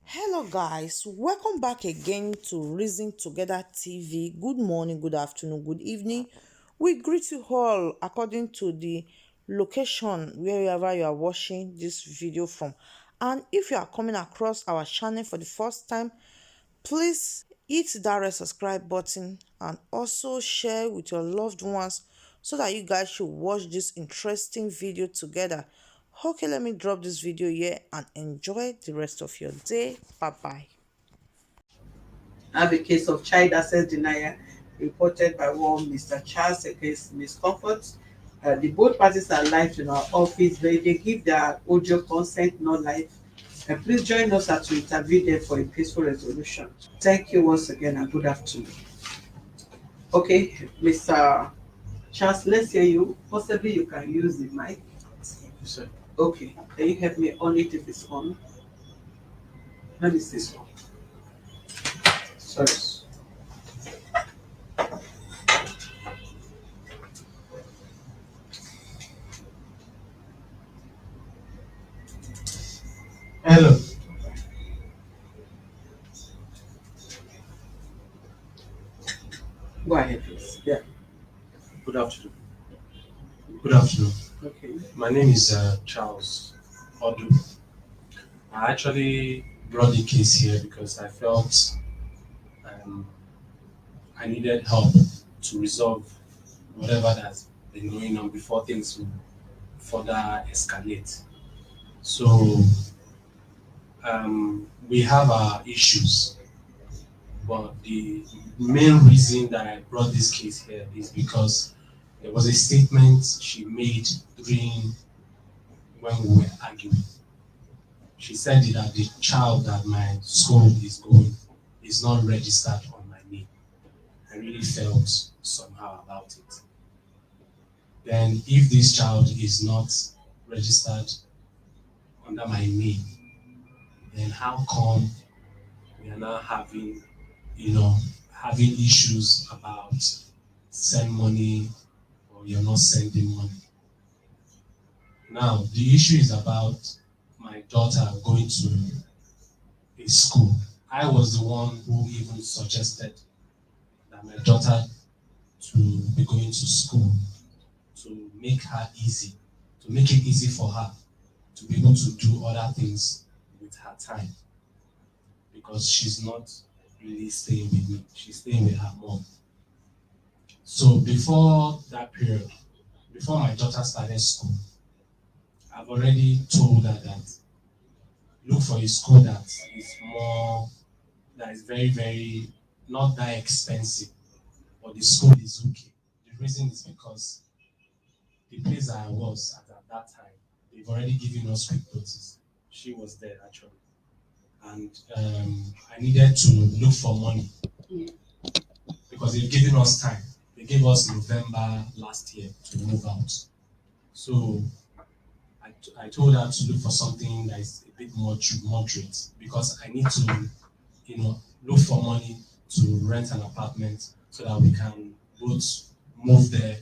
Hello, guys. Welcome back again to Reason Together TV. Good morning, good afternoon, good evening. We greet you all according to the location wherever you are watching this video from. And if you are coming across our channel for the first time, please hit that red subscribe button and also share with your loved ones so that you guys should watch this interesting video together. Okay, let me drop this video here and enjoy the rest of your day. Bye bye. Have a case of child access denial reported by one Mr. Charles against Ms. Comfort. The both parties are live in our office, but they give their audio consent, not live. Please join us as we interview them for a peaceful resolution. Thank you once again and good afternoon. Okay, Mr. Charles, let's hear you. Possibly you can use the mic. Yes, sir. Okay, can you help me on it if it's on? Let me see. Sorry. Hello. Go ahead, please. Yeah. Good afternoon. Good afternoon. Okay. My name is Charles Odu. I actually brought the case here because I felt um, I needed help to resolve whatever that's been going on before things will further escalate. So we have our issues, but the main reason that I brought this case here is because there was a statement she made during when we were arguing. She said that the child that my school is going is not registered on my name. I really felt somehow about it. Then, if this child is not registered under my name, then how come we are now having, having issues about send money or you're not sending money? Now, the issue is about my daughter going to a school. I was the one who even suggested that my daughter to be going to school to make her easy, to make it easy for her to be able to do other things with her time because she's not really staying with me. She's staying with her mom. So before that period, before my daughter started school, I've already told her that look for a school that is more, that is very, very not that expensive, but the school is okay. The reason is because the place I was at that time, they've already given us quick notice. She was there actually. And I needed to look for money because they've given us time. They gave us November last year to move out. So I told her to look for something that is a bit more moderate because I need to, look for money to rent an apartment so that we can both move there,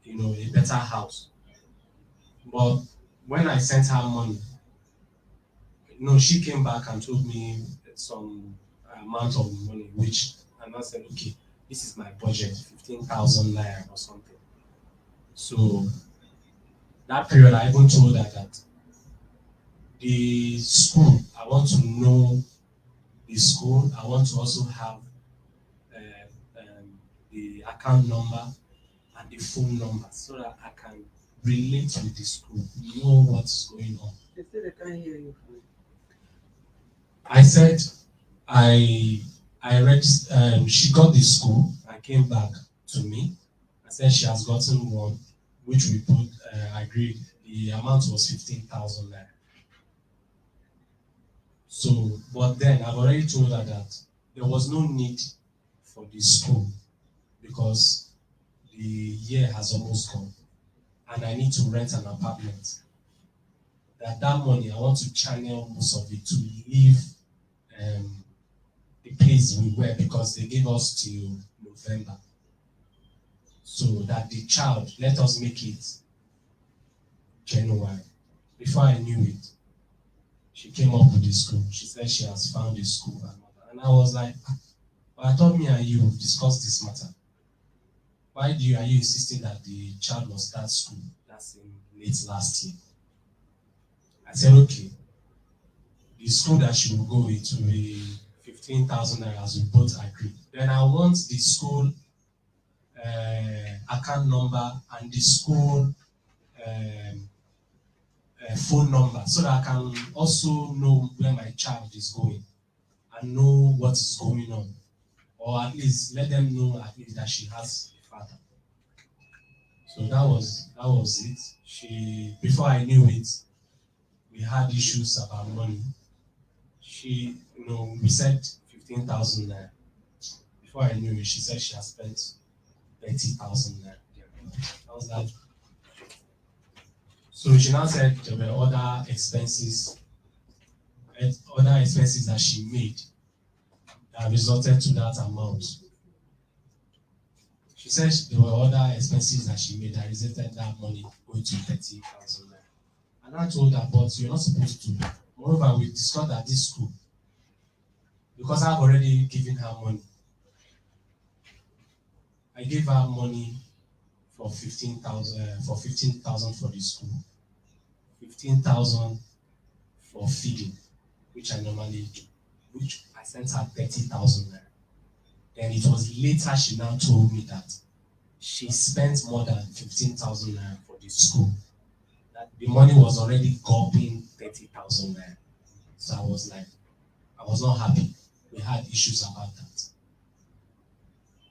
a better house. But when I sent her money, she came back and told me some amount of money, which and I said, okay, this is my budget, 15,000 naira or something. So that period, I even told her that the school, I want to know the school. I want to also have the account number and the phone number so that I can relate with the school, know what's going on. They say they can't hear you. I said I read. She got the school. I came back to me. I said she has gotten one, which we put agreed. The amount was 15,000 naira. So, but then I've already told her that there was no need for the school because the year has almost gone, and I need to rent an apartment. That money I want to channel most of it to leave um, the place we were because they gave us till November. So that the child, let us make it January. Before I knew it, She came up with the school. She said she has found a school and I was like, but I thought me and you discussed this matter. Why are you insisting that the child must start school? That's in late last year. I said, okay, the school that she will go into will be 15,000 naira as we both agree. Then I want the school account number and the school phone number so that I can also know where my child is going and know what is going on, or at least let them know at least that she has a father. So that was it. She, before I knew it, we had issues about money. She, we said 15,000 naira. Before I knew it, she said she has spent 30,000 naira. I was like, so she now said there were other expenses that she made that resulted to that amount. She said there were other expenses that she made that resulted that money going to 30,000 naira. And I told her, but you're not supposed to. Moreover, we discussed at this school, because I've already given her money. I gave her money for 15,000 for the school, 15,000 for feeding, which I normally do, which I sent her 30,000 naira. Then it was later she now told me that she spent more than 15,000 naira for the school. That the money was already gulping 30,000 naira. So I was like, I was not happy. We had issues about that.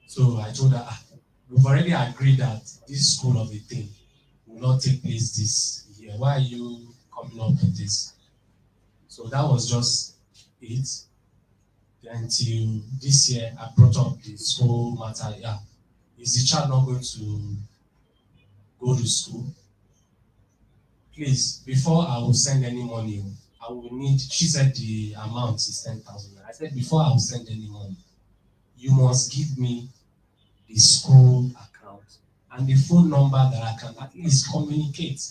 So I told her, we've already agreed that this school of a thing will not take place this year. Why are you coming up with this? So that was just it. Until this year, I brought up the school matter. Yeah, is the child not going to go to school? Please, before I will send any money, I will need, she said the amount is 10,000. I said, before I will send any money, you must give me the school account and the phone number that I can at least communicate.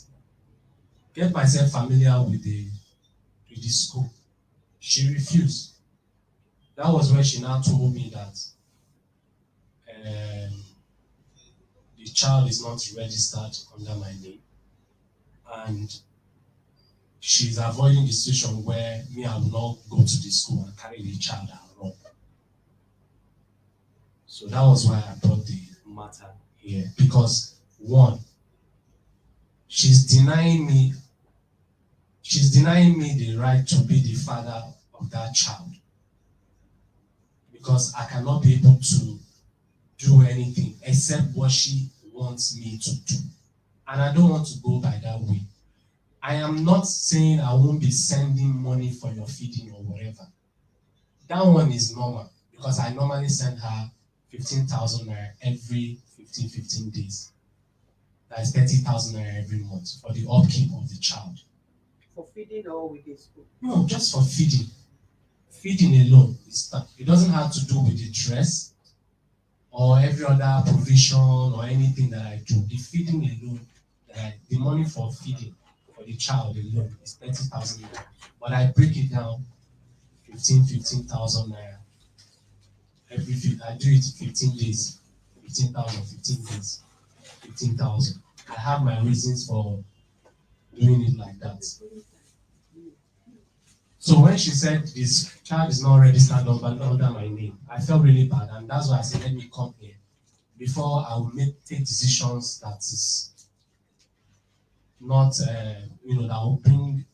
Get myself familiar with the school. She refused. That was when she now told me that the child is not registered under my name, and she's avoiding the situation where me, I will not go to the school and carry the child along. So that was why I brought the matter here, because one, she's denying me the right to be the father of that child, because I cannot be able to do anything except what she wants me to do. And I don't want to go by that way. I am not saying I won't be sending money for your feeding or whatever. That one is normal, because I normally send her 15,000 naira every 15 days. That is 30,000 naira every month for the upkeep of the child. For feeding or with the school? No, just for feeding. Feeding alone is that. It doesn't have to do with the dress or every other provision or anything that I do. The feeding alone, the money for feeding for the child alone is 30,000 naira. But I break it down 15,000 naira. Every I do it 15 days, 15,000, 15 days, 15,000. I have my reasons for doing it like that. So when she said this child is not registered under my name, I felt really bad, and that's why I said, let me come here before I will take decisions that is not, that will bring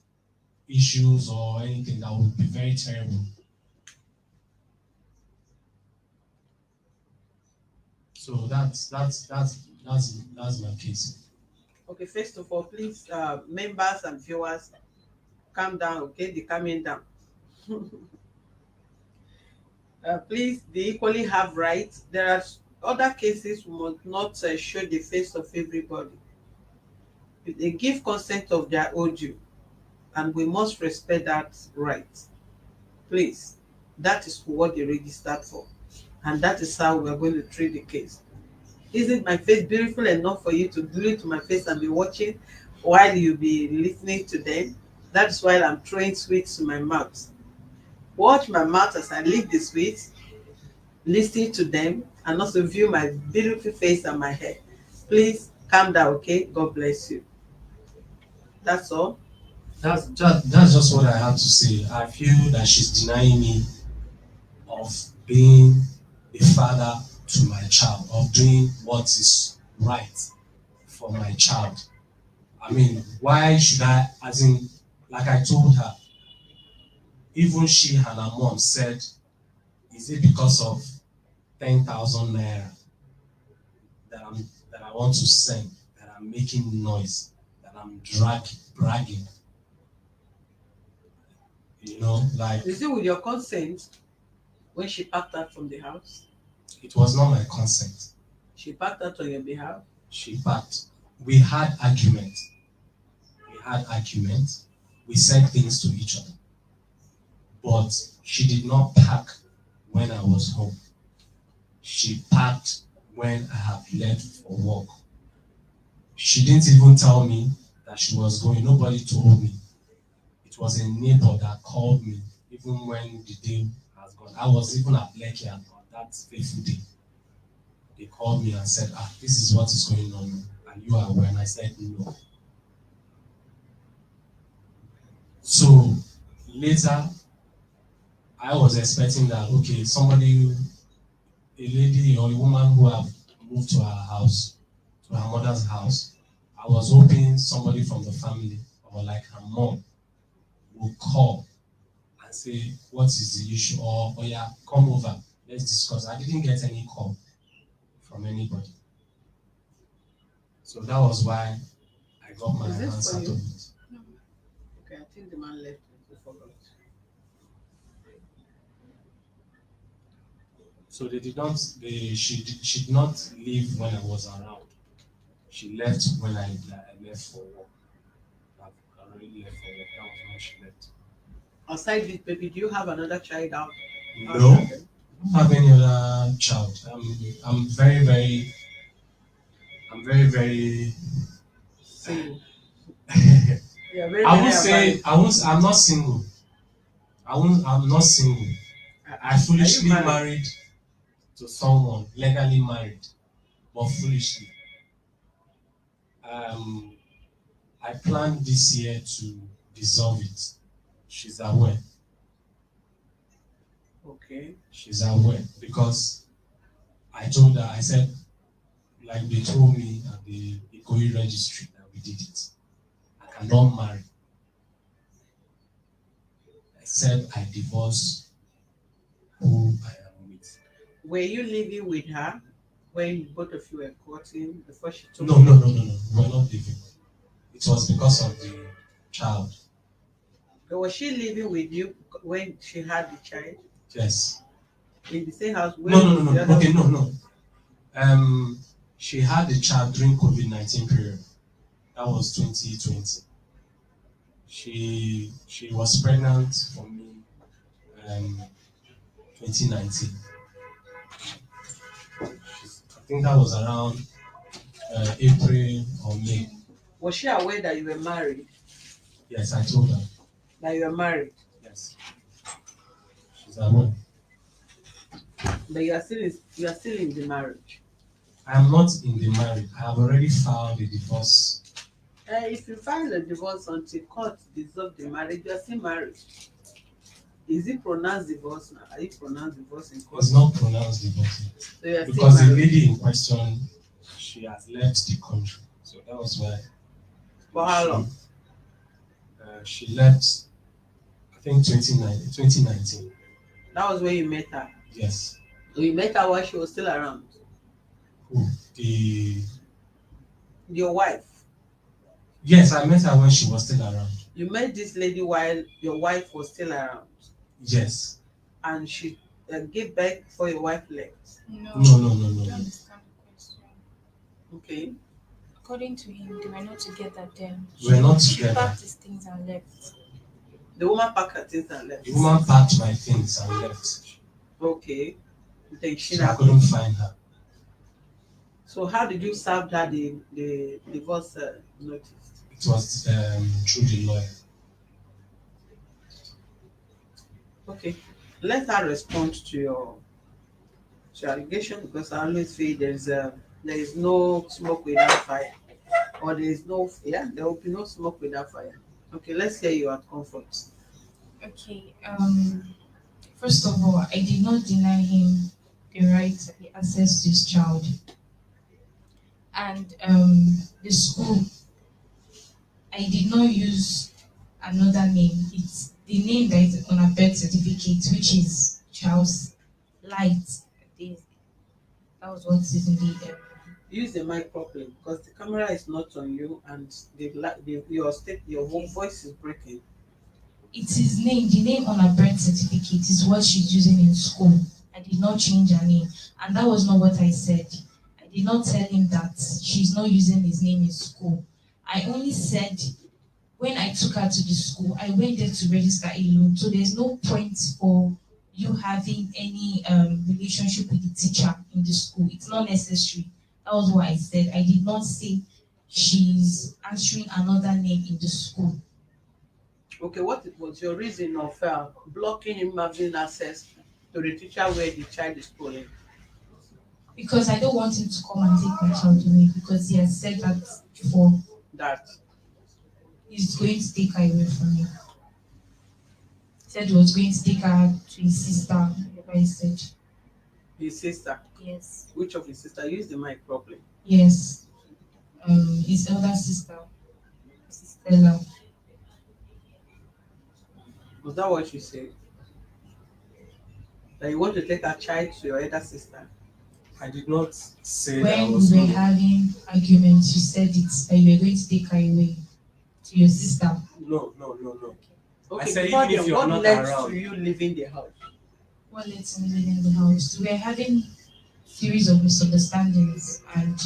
issues or anything that would be very terrible. So that's my case. Okay, first of all, please, members and viewers, calm down, okay? They're calming down. Please, they equally have rights. There are other cases we must not show the face of everybody. They give consent of their audio, and we must respect that right. Please, that is what they registered for, and that is how we are going to treat the case. Isn't my face beautiful enough for you to glue it to my face and be watching while you be listening to them? That's why I'm throwing sweets to my mouth. Watch my mouth as I lick the sweets, listen to them, and also view my beautiful face and my hair. Please calm down, okay? God bless you. That's all. That's just what I have to say. I feel that she's denying me of being a father to my child, of doing what is right for my child. I mean, why should I, as in, like I told her, even she and her mom said, is it because of 10,000 naira that I want to send, that I'm making noise, that I'm bragging? You know, like, Is it with your consent when she packed out from the house? it was not my consent. She packed out on your behalf? She packed. We had argument. We had argument. We said things to each other. But she did not pack when I was home. She packed when I have left for work. She didn't even tell me that she was going. Nobody told me. It was a neighbor that called me, even when the day has gone. I was even at Lekki on that fateful day. They called me and said, this is what is going on. Are you aware? And I said, no. So later, I was expecting that, okay, somebody, a lady or a woman who have moved to her house, to her mother's house, I was hoping somebody from the family, or like her mom, will call and say, what is the issue? Or yeah, come over, let's discuss. I didn't get any call from anybody. So that was why I got my Is this hands for out you? of it. Okay, I think the man left. I forgot. So they did not. She did not leave when I was around. She left when I left for work. I've already left for work. That was when she left. Aside this baby, do you have another child out? No, I don't have any other child. I'm very Single. I won't say I'm not single. I'm not single. I foolishly married to someone, legally married, but foolishly. I planned this year to dissolve it. She's aware. Okay. She's aware because I told her, I said, like they told me at the Ikoyi registry that we did it. I cannot marry except I divorce who I am with. Were you living with her when both of you were courting before she told No. We're not living. It was because of the child. But was she living with you when she had the child? Yes. In the same house? No. Okay, no. She had the child during COVID-19 period. That was 2020. She was pregnant for me 2019. I think that was around April or May. Was she aware that you were married? Yes, I told her. That you were married? Yes. She's aware. But you are still in the marriage. I am not in the marriage. I have already filed a divorce. If you file a divorce until court dissolve the marriage, you are still married. Is it pronounced divorce now? Are you pronounced divorce in court? It's not pronounced divorce yet. So you are because still the married. lady in question, she has left the country. So that was why. For how long? She left, I think 2019. That was when you met her. Yes. So you met her while she was still around. Who? Your wife. Yes, I met her when she was still around. You met this lady while your wife was still around. Yes. And she gave birth before your wife left. No. I don't understand the question. Okay. According to him, they were not together then. We're not She together. packed his things and left. The woman packed her things and left. The woman packed my things and left. Okay. Then she So I couldn't find her. So how did you serve her the divorce notice? It was through the lawyer. Okay. Let her respond to your allegation, because I always feel there is no smoke without fire. Or there is no, yeah, there will be no smoke without fire. Okay, let's hear you at comfort. Okay. First of all, I did not deny him the right, the access to his child, and the school. I did not use another name. It's the name that is on a birth certificate, which is Charles Light. This- That was what is in the. Use the mic properly, because the camera is not on you, and your voice is breaking. It's his name. The name on her birth certificate is what she's using in school. I did not change her name, and that was not what I said. I did not tell him that she's not using his name in school. I only said when I took her to the school, I went there to register alone. So there's no point for you having any relationship with the teacher in the school. It's not necessary. That was what I said. I did not say she's answering another name in the school. Okay, what was your reason of blocking him having access to the teacher where the child is schooling? Because I don't want him to come and take my child away because he has said that before. That He's going to take her away from me. He said he was going to take her to his sister, whatever he said. his sister, Yes. which of his sister? Use the mic properly. Yes. His elder sister, Stella. Was that what you said? That you want to take a child to your elder sister? I did not say that I When was we were going. having arguments, you said it that you were going to take her away to your sister. No, no, no, no. Okay, said before even if then, you're what not led around. to you leaving the house? What led to me leaving the house? We were having series of misunderstandings, and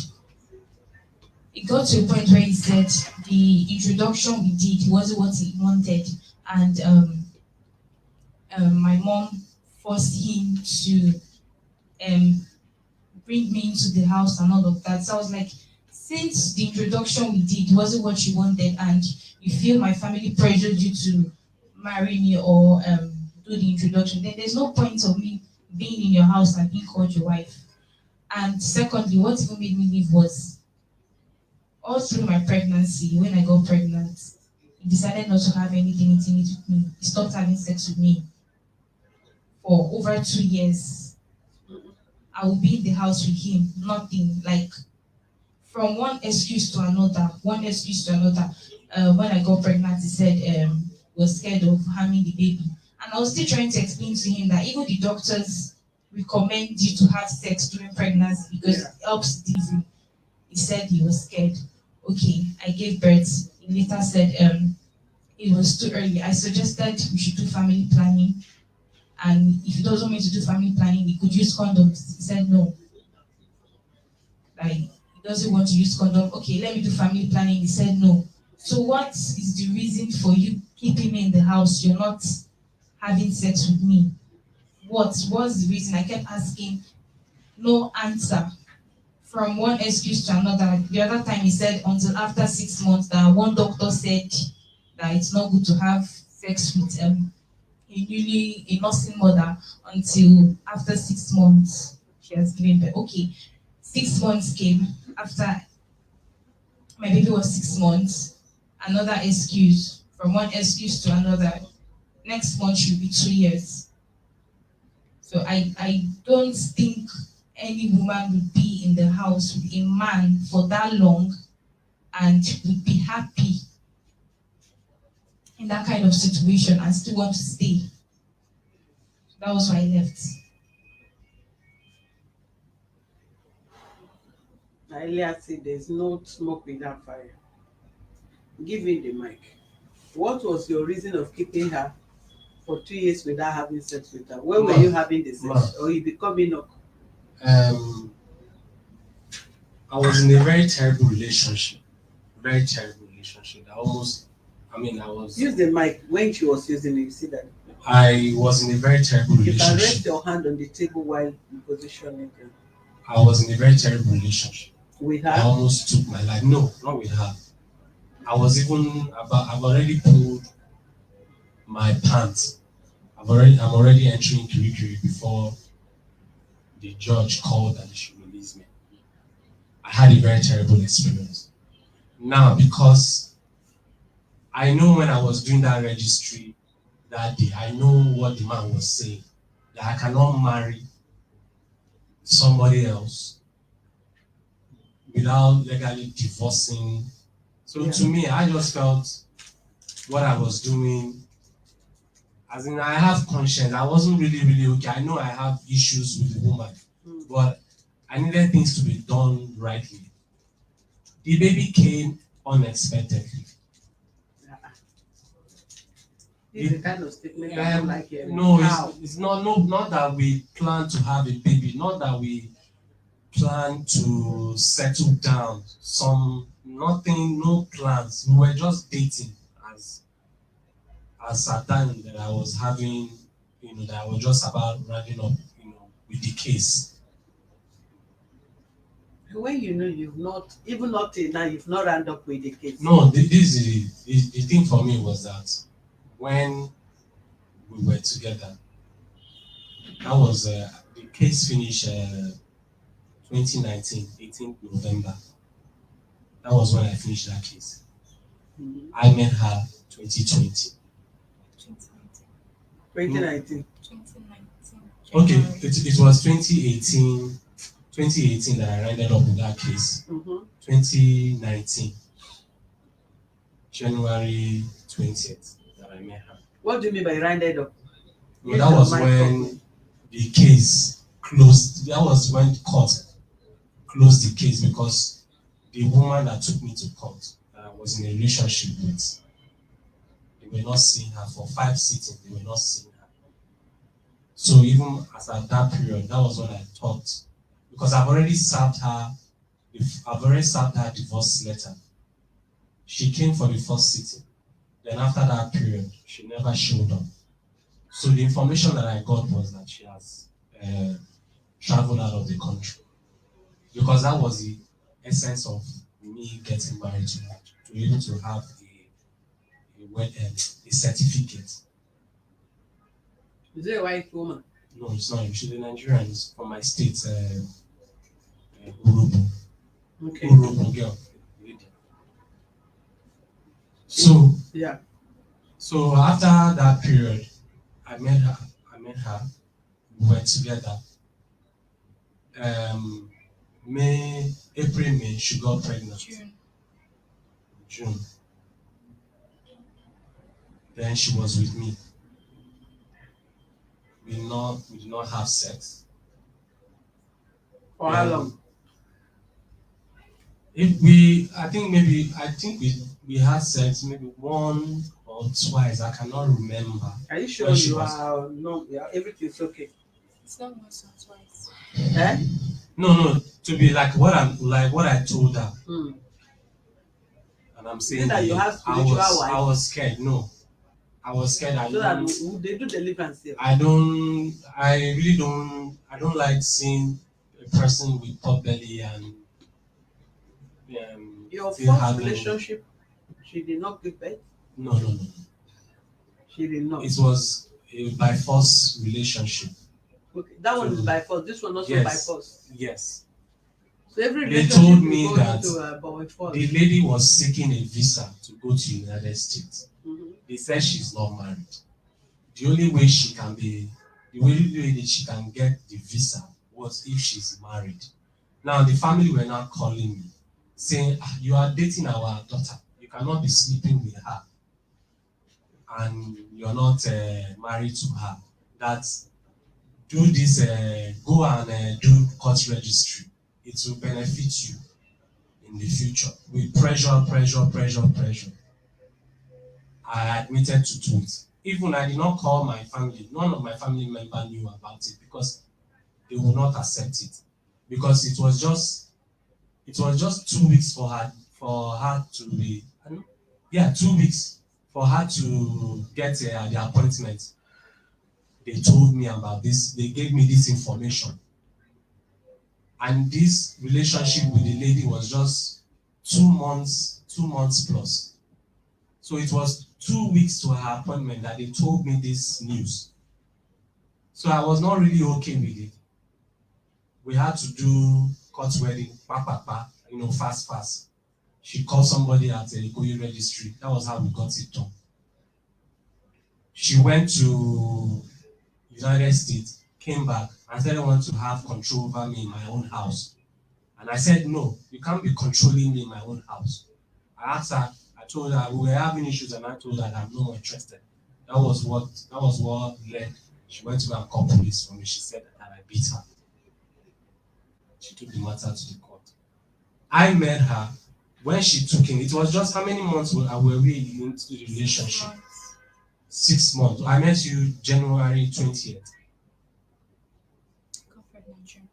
it got to a point where he said the introduction we did wasn't what he wanted, and my mom forced him to um, bring me into the house and all of that. So I was like, since the introduction we did wasn't what you wanted, and you feel my family pressured you to marry me or do the introduction, then there's no point of me being in your house and being called your wife. And secondly, what even made me leave was all through my pregnancy, when I got pregnant, he decided not to have anything intimate with me. He stopped having sex with me for over 2 years. I would be in the house with him, nothing, like from one excuse to another, one excuse to another. When I got pregnant, he said was scared of harming the baby. And I was still trying to explain to him that even the doctors recommend you to have sex during pregnancy because it helps delivery. He said he was scared. Okay, I gave birth. He later said it was too early. I suggested we should do family planning. And if he doesn't want me to do family planning, we could use condoms. He said no. Like, he doesn't want to use condom. Okay, let me do family planning. He said no. So what is the reason for you keeping me in the house? You're not having sex with me. What was the reason? I kept asking, no answer. From one excuse to another. The other time he said until after 6 months that one doctor said that it's not good to have sex with a nursing mother until after 6 months she has given birth. Okay, 6 months came after my baby was 6 months. Another excuse, from one excuse to another. Next month she'll be 2 years. So I don't think any woman would be in the house with a man for that long and would be happy in that kind of situation and still want to stay. That was why I left. I earlier said there's no smoke without fire. Give me the mic. What was your reason of keeping her for 2 years without having sex with her? Where were Ma. you having the sex? Ma. Or you becoming up? I was in a very terrible relationship. Very terrible relationship. I was. Use the mic. When she was using it, you see that. I was in a very terrible You can rest relationship. your hand on the table while you position it. I was in a very terrible relationship. With I her? almost took my life. No, not with her. I've already pulled my pants I'm already entering Kirikiri before the judge called that they should release me. I had a very terrible experience. Now, because I know when I was doing that registry that day, I know what the man was saying, that I cannot marry somebody else without legally divorcing. So Yeah. to me, I just felt what I was doing, as in I have conscience. I wasn't really okay. I know I have issues with the woman, but I needed things to be done rightly. The baby came unexpectedly. This is the kind of statement I don't like hearing. No, How? it's not that we plan to have a baby, not that we plan to settle down. Nothing, no plans. We were just dating as at time that I was having, that I was just about running up, with the case. When you know you've not, even up till now, you've not round up with the case. No, the thing for me was that when we were together, that was the case finished 2019, 18th November. That was when I finished that case. Mhm. I met her 2020. 2019. 2019. Okay, it was 2018 that I ended up with that case. 2019, January 20th that I met her. What do you mean by rounded up? No, that was when the case closed. That was when court closed the case because the woman that took me to court that I was in a relationship with, they were not seeing her for 5 sittings. They were not seeing her. So even as at that period, that was when I thought, because I've already served her a divorce letter. She came for the first sitting. Then after that period, she never showed up. So the information that I got was that she has traveled out of the country. Because that was the essence of me getting married to her, to be able to have a certificate. Is it a white woman? No, it's not. She's a Nigerian. It's from my state, Urubu. Okay. Urubu girl. So Yeah. So after that period, I met her. We were together. April, May, she got pregnant. June. Then she was with me. We did not have sex. For how long? I think we had sex maybe one or twice. I cannot remember. Are you sure you are no? Yeah, everything's okay. It's not once or twice. Eh? No. To be like what I told her. And I'm saying that you have spiritual wife? I was scared. No, I was scared. So that they do deliverance here. I don't like seeing a person with pot belly and your first relationship, she did not give birth? No. She did not. It was a by force relationship. Okay, that one is by force. This one also by force. Yes. So every They relationship told me you go that into, by force. the lady was seeking a visa to go to United States. They said she's not married. The only way that she can get the visa was if she's married. Now the family were now calling me, saying, "You are dating our daughter. You cannot be sleeping with her, and you're not married to her. That do this, go and do court registry. It will benefit you in the future." With pressure. I admitted to do it. Even I did not call my family. None of my family members knew about it because they would not accept it. Because it was just 2 weeks for her to be 2 weeks for her to get the appointment. They told me about this. They gave me this information. And this relationship with the lady was just 2 months plus. So it was 2 weeks to her appointment that they told me this news. So I was not really okay with it. We had to do court wedding, fast. She called somebody at the Ikoyi registry. That was how we got it done. She went to United States, came back, and said I want to have control over me in my own house. And I said, no, you can't be controlling me in my own house. I asked her, I told her we were having issues, and I told her that I'm no more interested. That was what led. She went to go and call police for me. She said that I beat her. She took the matter to the court. I met her when she took in. It was just how many months were we into the relationship? 6 months. I met you January 20th. Got pregnant June.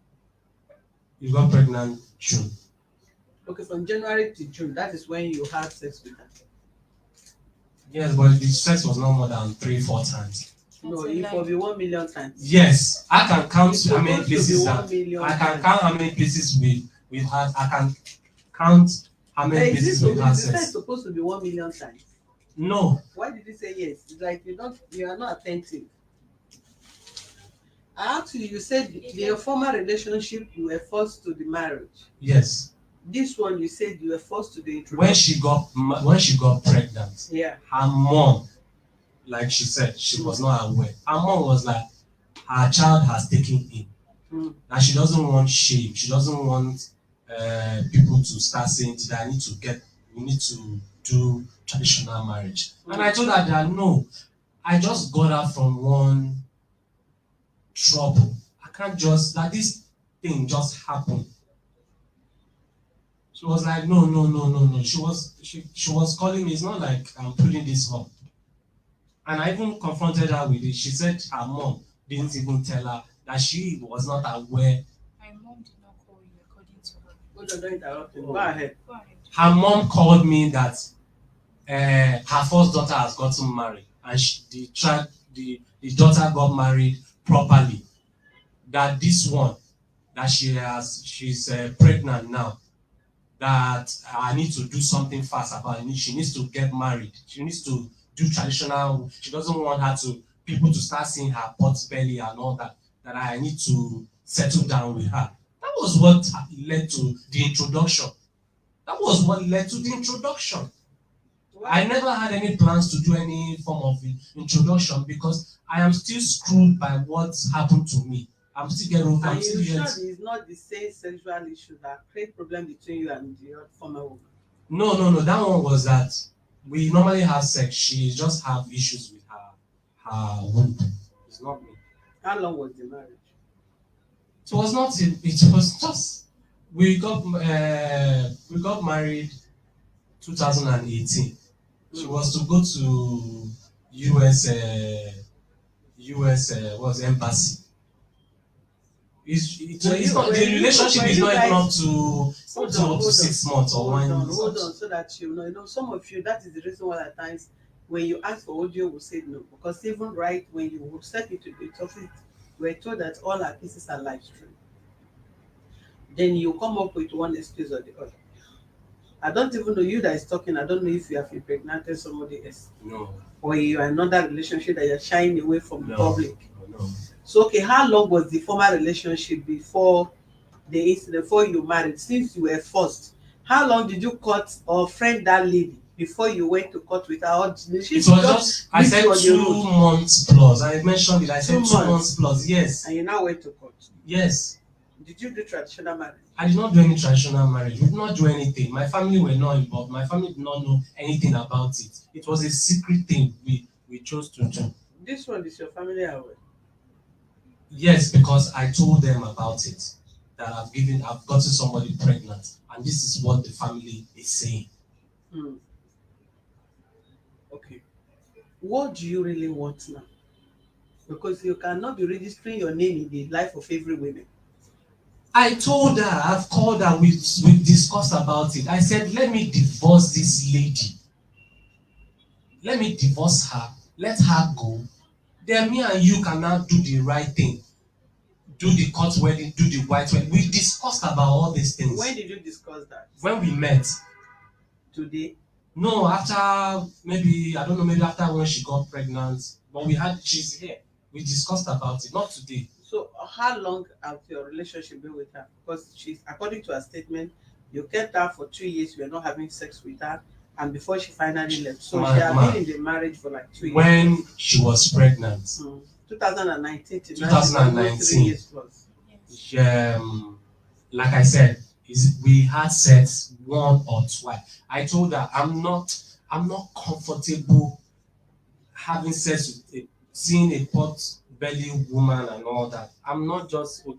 You got pregnant June. Okay, from January to June, that is when you had sex with her. Yes, but the sex was not more than 3-4 times. No, it will be 1 million times. Yes, I can count It's how many supposed to be places 1 million I can times. count how many places we've had. I can count how many Hey, places we've had is this sex. supposed to be 1 million times? No, Why did you say yes? It's like you are not attentive. I asked you, you said your former relationship you were forced to the marriage. yes. This one you said you were forced to the introduction. When she got pregnant, Yeah. her mom, like she said, she was not aware. Her mom was like, her child has taken in. Mm. And she doesn't want shame. She doesn't want people to start saying that we need to do traditional marriage. And I told her that no, I just got her from one trouble. I can't just that this thing just happened. She was like, no. She was calling me. It's not like I'm putting this up. And I even confronted her with it. She said her mom didn't even tell her that she was not aware. My mom did not call you according to her. Hold on, don't interrupt me. Go ahead. Go ahead. Her mom called me that her first daughter has gotten married, and the daughter got married properly. That this one, that she's pregnant now. That I need to do something fast about it. She needs to get married. She needs to do traditional. She doesn't want people to start seeing her pot belly and all that. That I need to settle down with her. That was what led to the introduction. That was what led to the introduction. I never had any plans to do any form of introduction because I am still screwed by what's happened to me. I'm still getting over. And you sure it's not the same sexual issue that create problem between you and the former woman? No. That one was that we normally have sex. She just have issues with her womb. It's not me. How long was the marriage? It was not. It was just we got married 2018. She was to go to US was embassy. It's not the relationship is not even up to 6 months or 1 year. Hold on, so that you know, some of you, that is the reason why at times when you ask for audio, we say no, because even right when you would step into the topic, we're told that all our cases are live stream. Then you come up with one excuse or the other. I don't even know you that is talking. I don't know if you have impregnated somebody else. No. Or you are in another relationship that you're shying away from the public. No. So okay, how long was the former relationship before the incident, before you married? Since you were forced, how long did you court or friend that lady before you went to court with her? Or did she It was just I said 2 months plus. I mentioned it. I said 2 months plus. Yes. And you now went to court. Yes. Did you do traditional marriage? I did not do any traditional marriage. We did not do anything. My family were not involved. My family did not know anything about it. It was a secret thing we chose to do. This one is your family aware? Yes, because I told them about it. That I've gotten somebody pregnant, and this is what the family is saying. Okay. What do you really want now? Because you cannot be registering your name in the life of every woman. I told her, I've called her, we discussed about it. I said, let me divorce this lady. Let me divorce her. Let her go. Then me and you can now do the right thing. Do the court wedding, do the white wedding. We discussed about all these things. When did you discuss that? When we met. Today? No, after maybe after when she got pregnant. But she's here. We discussed about it, not today. So how long has your relationship been with her? Because she's, according to her statement, you kept her for 2 years, you were not having sex with her, and before she finally left. So she had been in the marriage for like 2 years. When she was pregnant, 2019 to 2019. 3 years plus. Like I said, we had sex one or twice. I told her I'm not comfortable having sex with seeing a pot belly woman and all that. I'm not just, I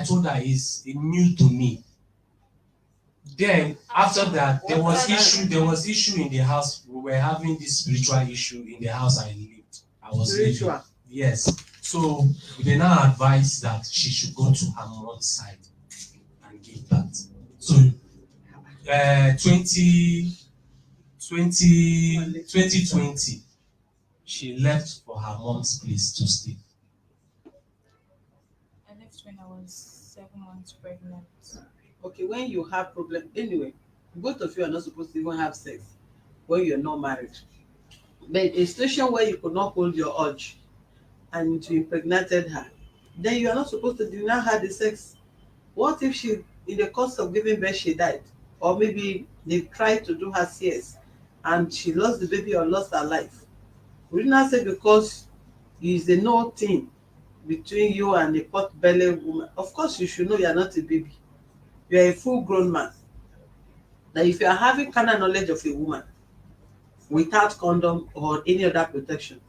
told her it's new to me. Then after that, there was issue in the house. We were having this spiritual issue in the house I lived. I was Spiritual. living. Yes. So they now advised that she should go to her mom's side and give birth. So 2020, she left for her mom's place to stay. I left when I was 7 months pregnant. Okay, when you have problem, anyway, both of you are not supposed to even have sex when you're not married. But a situation where you could not hold your urge and you impregnated her, then you are not supposed to deny her the sex. What if she, in the course of giving birth, she died? Or maybe they tried to do her CS and she lost the baby or lost her life. We did not say because it's a no thing between you and a pot belly woman. Of course, you should know you are not a baby. You are a full grown man. That if you are having carnal knowledge of a woman without condom or any other protection,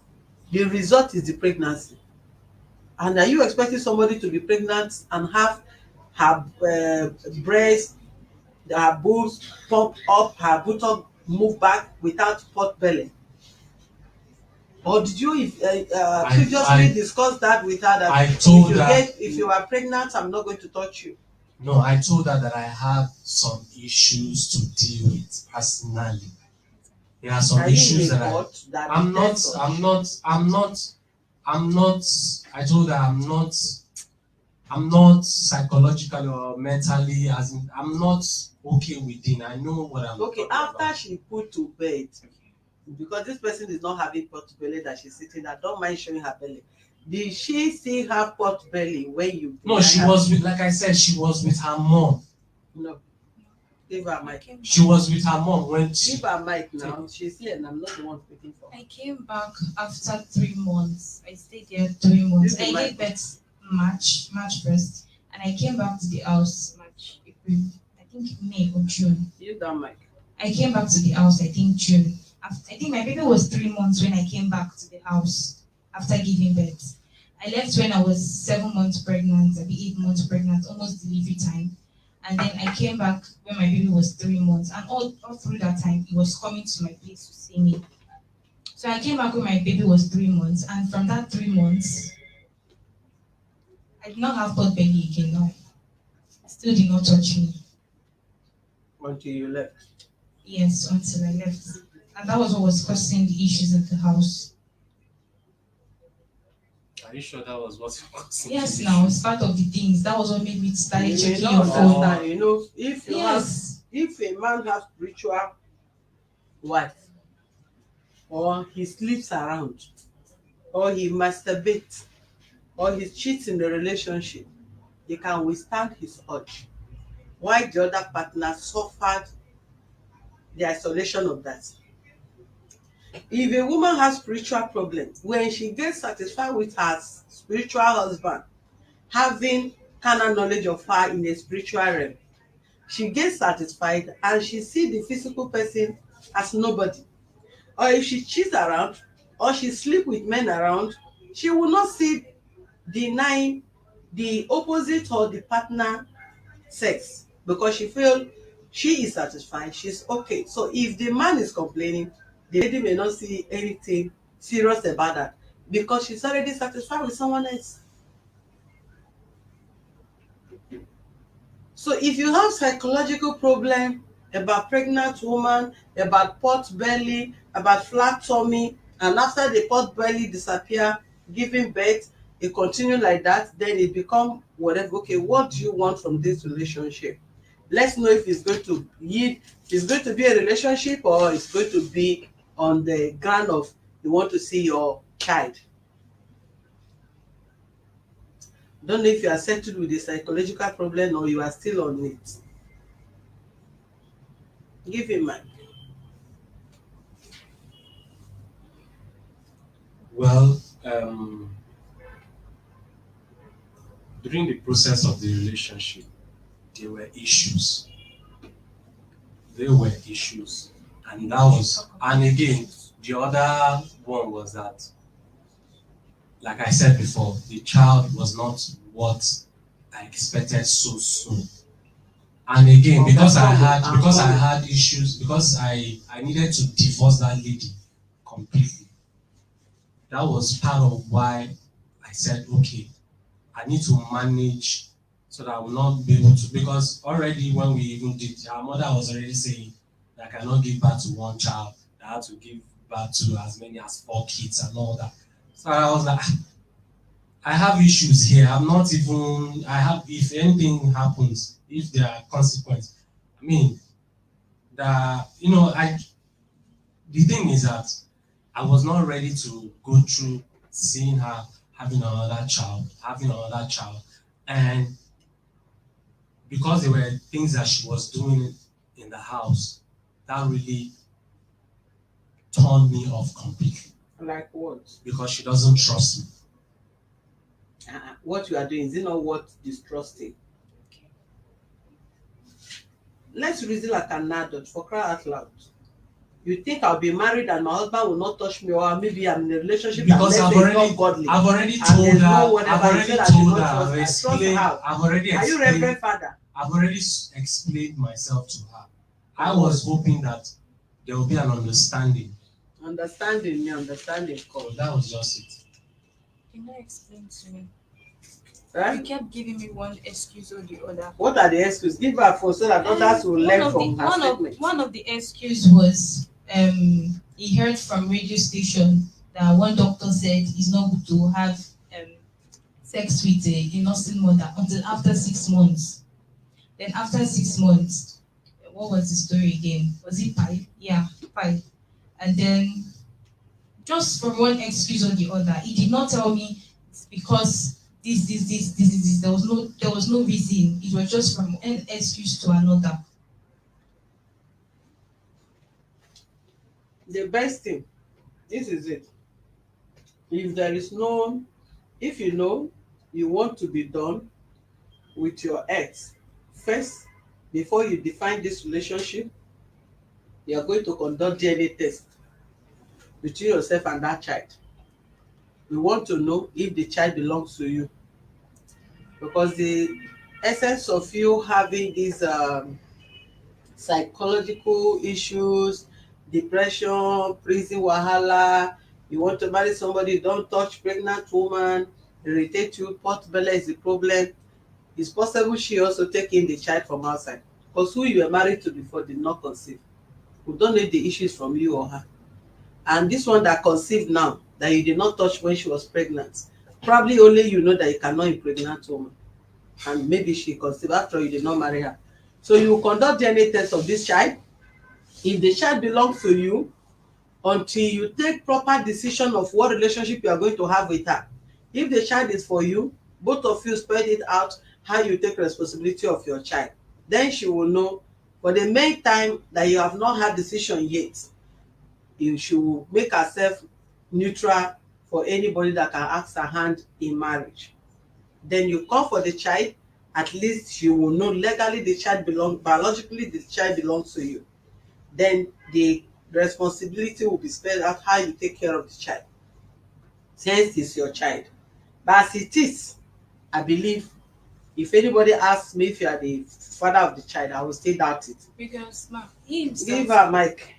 the result is the pregnancy. And are you expecting somebody to be pregnant and have her breast, her boobs pump up, her buttock move back without pot belly? Or did you previously discuss that with her? That I told her if you are pregnant, I'm not going to touch you. No, I told her that I have some issues to deal with personally. There are some issues that I'm not. I told her I'm not psychologically or mentally, as in, I'm not okay with it. I know what I'm okay. After about. She put to bed, because this person is not having pot belly that she's sitting there, don't mind showing her belly. Did she still have pot belly when you? No, she was with, like I said, she was with her mom. No. Give her mic. She was with her mom when she. Give her mic now. She's here and I'm not the one speaking for her. I came back after 3 months. I stayed there 3 months. I gave birth March 1st, and I came back to the house March, April, I think May or June. Use that mic. I came back to the house, I think June. I think my baby was 3 months when I came back to the house after giving birth. I left when I was 7 months pregnant, maybe 8 months pregnant, almost delivery time. And then I came back when my baby was 3 months. And all through that time, he was coming to my place to see me. So I came back when my baby was 3 months. And from that 3 months, I did not have pot belly again, no. Still did not touch me. Until you left? Yes, until I left. And that was what was causing the issues in the house. Are you sure that was what it was? Yes, now it's part of the things. That was what made me start You checking may your not phone. understand. You know, if you Yes. if a man has spiritual wife, or he sleeps around, or he masturbates, or he cheats in the relationship, he can withstand his urge. Why the other partner suffered the isolation of that? If a woman has spiritual problems, when she gets satisfied with her spiritual husband, having carnal knowledge of her in a spiritual realm, she gets satisfied and she sees the physical person as nobody. Or if she cheats around or she sleep with men around, she will not see denying the opposite or the partner sex, because she feel she is satisfied, she's okay. So if the man is complaining, the lady may not see anything serious about that because she's already satisfied with someone else. So if you have psychological problem about pregnant woman, about pot belly, about flat tummy, and after the pot belly disappear, giving birth, it continue like that, then it become whatever. Okay, what do you want from this relationship? Let's know if it's going to yield, it's going to be a relationship, or it's going to be on the ground of you want to see your child. Don't know if you are settled with the psychological problem or you are still on it. Give him mic. Well, during the process of the relationship, there were issues. There were issues. And that was, and again, the other one was that, like I said before, the child was not what I expected so soon. And again, because I had issues, because I needed to divorce that lady completely. That was part of why I said, okay, I need to manage so that I will not be able to, because already when we even did, our mother was already saying that I cannot give birth to one child, I had to give birth to as many as 4 kids and all that. So I was like, I have issues here. I'm not even, I have, if anything happens, if there are consequences, I mean, the thing is that I was not ready to go through seeing her having another child, and because there were things that she was doing in the house, that really turned me off completely. Like what? Because she doesn't trust me. What you are doing, is it not worth distrusting? Okay. Let's reason like an adult, for cry out loud. You think I'll be married and my husband will not touch me, or maybe I'm in a relationship Because and I've not godly. already And told there's her, no whatever. I've already You said I did told not her, trust. I've I trust explained, how? I've already Are you explained, Reverend Father? I've already explained myself to her. I was hoping that there will be an understanding. Understanding. So that was just it. Can you explain to me? Right? You kept giving me one excuse or the other. What are the excuses? Give her phone so that others will learn from her statement. One of the excuse was he heard from radio station that one doctor said it's not good to have sex with a nursing mother until after 6 months. Then after 6 months, what was the story again? Was it 5? Yeah, 5. And then just from one excuse or the other, he did not tell me it's because this. There was no reason. It was just from one excuse to another. The best thing, this is it. If you know you want to be done with your ex, first, before you define this relationship, you are going to conduct DNA test between yourself and that child. We want to know if the child belongs to you, because the essence of you having these psychological issues, depression, prison wahala, you want to marry somebody, don't touch pregnant woman, irritate you, pot belly is the problem. It's possible she also take in the child from outside, because who you were married to before did not conceive. We don't need the issues from you or her. And this one that conceived now, that you did not touch when she was pregnant, probably only you know that you cannot impregnate woman, and maybe she conceived after you did not marry her. So you conduct DNA test of this child. If the child belongs to you, until you take proper decision of what relationship you are going to have with her. If the child is for you, both of you spread it out how you take responsibility of your child. Then she will know. For the main time that you have not had decision yet, she will make herself neutral for anybody that can ask her hand in marriage. Then you come for the child, at least she will know legally biologically the child belongs to you. Then the responsibility will be spelled out how you take care of the child, since it's your child. But as it is, I believe, if anybody asks me if you are the father of the child, I will still doubt it. Because he Give her mic.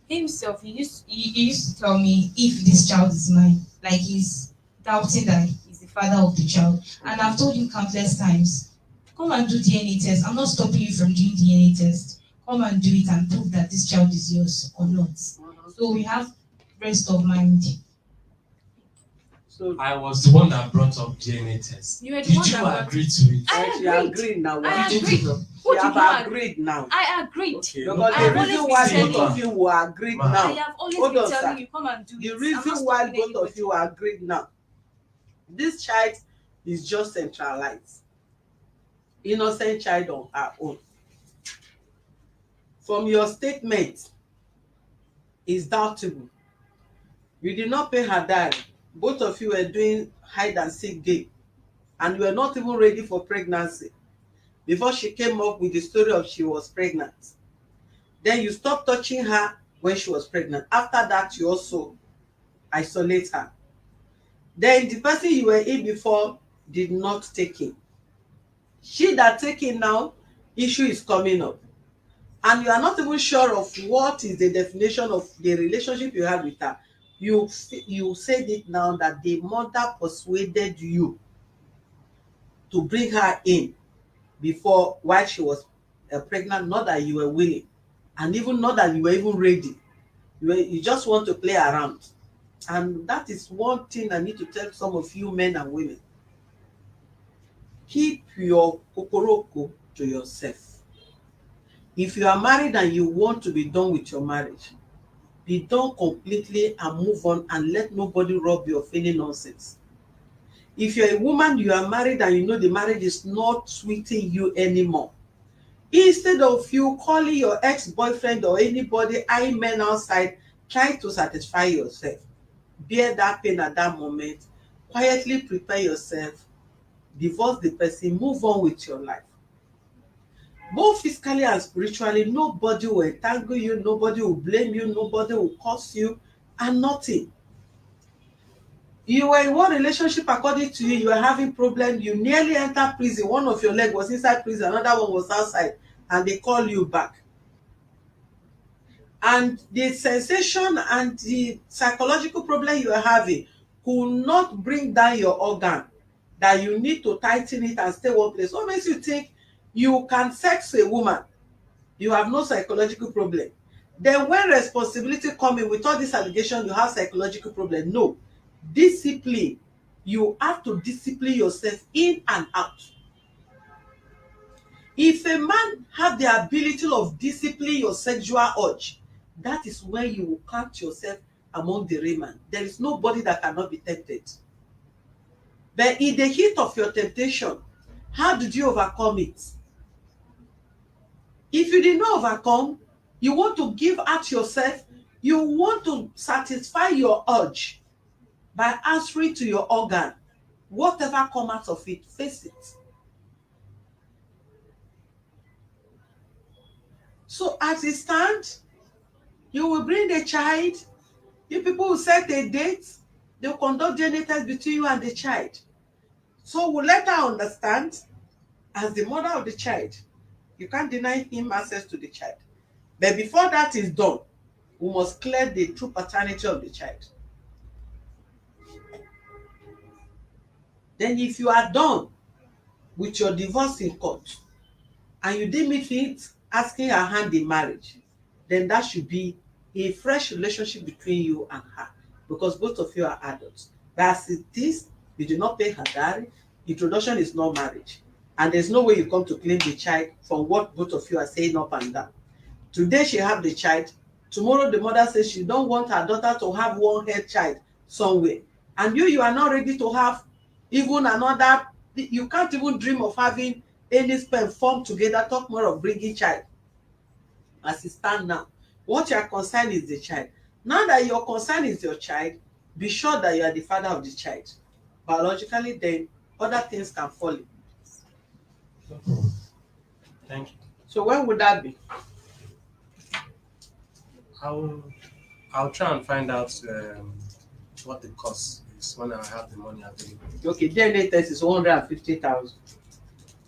himself, he used to tell me if this child is mine, like he's doubting that he's the father of the child. And I've told him countless times, come and do DNA test. I'm not stopping you from doing DNA test. Come and do it and prove that this child is yours or not. So we have rest of mind. So I was the one that brought up DNA test. You were the Did one you that agree to it? she agreed now. I She agreed. Who did have not agreed now. I agreed. Okay, Because no the I have problem. reason always why been both telling of you were agreed Ma. I now, have always hold been on, telling sir. you, come and do The it. I'm reason not why stopping both of anybody. you are agreed now, this child is just centralized. Innocent child on her own. From your statement, is doubtable. You did not pay her dowry. Both of you were doing hide and seek game, and you were not even ready for pregnancy before she came up with the story of she was pregnant. Then you stopped touching her when she was pregnant. After that, you also isolate her. Then the person you were in before did not take in. She that take in now, issue is coming up. And you are not even sure of what is the definition of the relationship you had with her. You said it now that the mother persuaded you to bring her in before while she was pregnant, not that you were willing, and even not that you were even ready. You just want to play around. And that is one thing I need to tell some of you men and women. Keep your kokoroko to yourself. If you are married and you want to be done with your marriage, be done completely and move on and let nobody rub your feeling nonsense. If you're a woman, you are married and you know the marriage is not sweeting you anymore, instead of you calling your ex-boyfriend or anybody, I men outside, try to satisfy yourself. Bear that pain at that moment. Quietly prepare yourself. Divorce the person. Move on with your life. Both physically and spiritually, nobody will entangle you. Nobody will blame you. Nobody will curse you. And nothing. You were in one relationship, according to you, you were having problems. You nearly entered prison. One of your leg was inside prison. Another one was outside. And they call you back. And the sensation and the psychological problem you are having could not bring down your organ, that you need to tighten it and stay one place. What makes you think you can sex a woman, you have no psychological problem? Then when responsibility come in with all this allegation, you have psychological problem? No. Discipline. You have to discipline yourself in and out. If a man have the ability of discipline your sexual urge, that is when you will count yourself among the remnant. There is nobody that cannot be tempted. But in the heat of your temptation, how did you overcome it? If you did not overcome, you want to give out yourself, you want to satisfy your urge by answering to your organ. Whatever come out of it, face it. So as it stands, you will bring the child. You people will set a date. They will conduct DNA test between you and the child. So we'll let her understand, as the mother of the child, you can't deny him access to the child. But before that is done, we must clear the true paternity of the child. Then if you are done with your divorce in court and you deem it fit asking her hand in marriage, then that should be a fresh relationship between you and her, because both of you are adults. But as it is, you do not pay her dowry. Introduction is not marriage, and there's no way you come to claim the child from what both of you are saying up and down. Today she have the child, tomorrow the mother says she don't want her daughter to have one head child somewhere, and you are not ready to have even another. You can't even dream of having any sperm formed together, talk more of bringing child. As it stand now, what you are concerned is the child. Now that your concern is your child, be sure that you are the father of the child. Biologically, then other things can follow. No problem. Thank you. So when would that be? I'll try and find out what the cost is when I have the money available. Okay, DNA test is 150,000.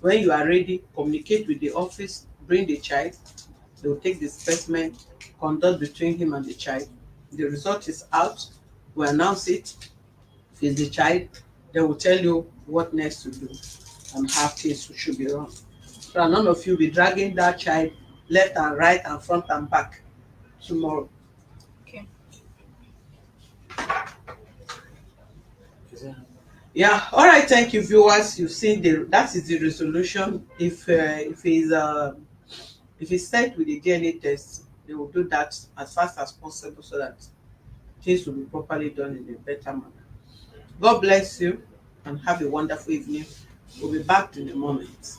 When you are ready, communicate with the office, bring the child. They will take the specimen, conduct between him and the child. The result is out. We announce it. If it's the child, they will tell you what next to do and how things should be run. So none of you be dragging that child left and right and front and back tomorrow. Okay. Is it? Yeah. All right. Thank you, viewers. You've seen that is the resolution. If it's set with the DNA test, they will do that as fast as possible so that things will be properly done in a better manner. God bless you. and have a wonderful evening. We'll be back in a moment.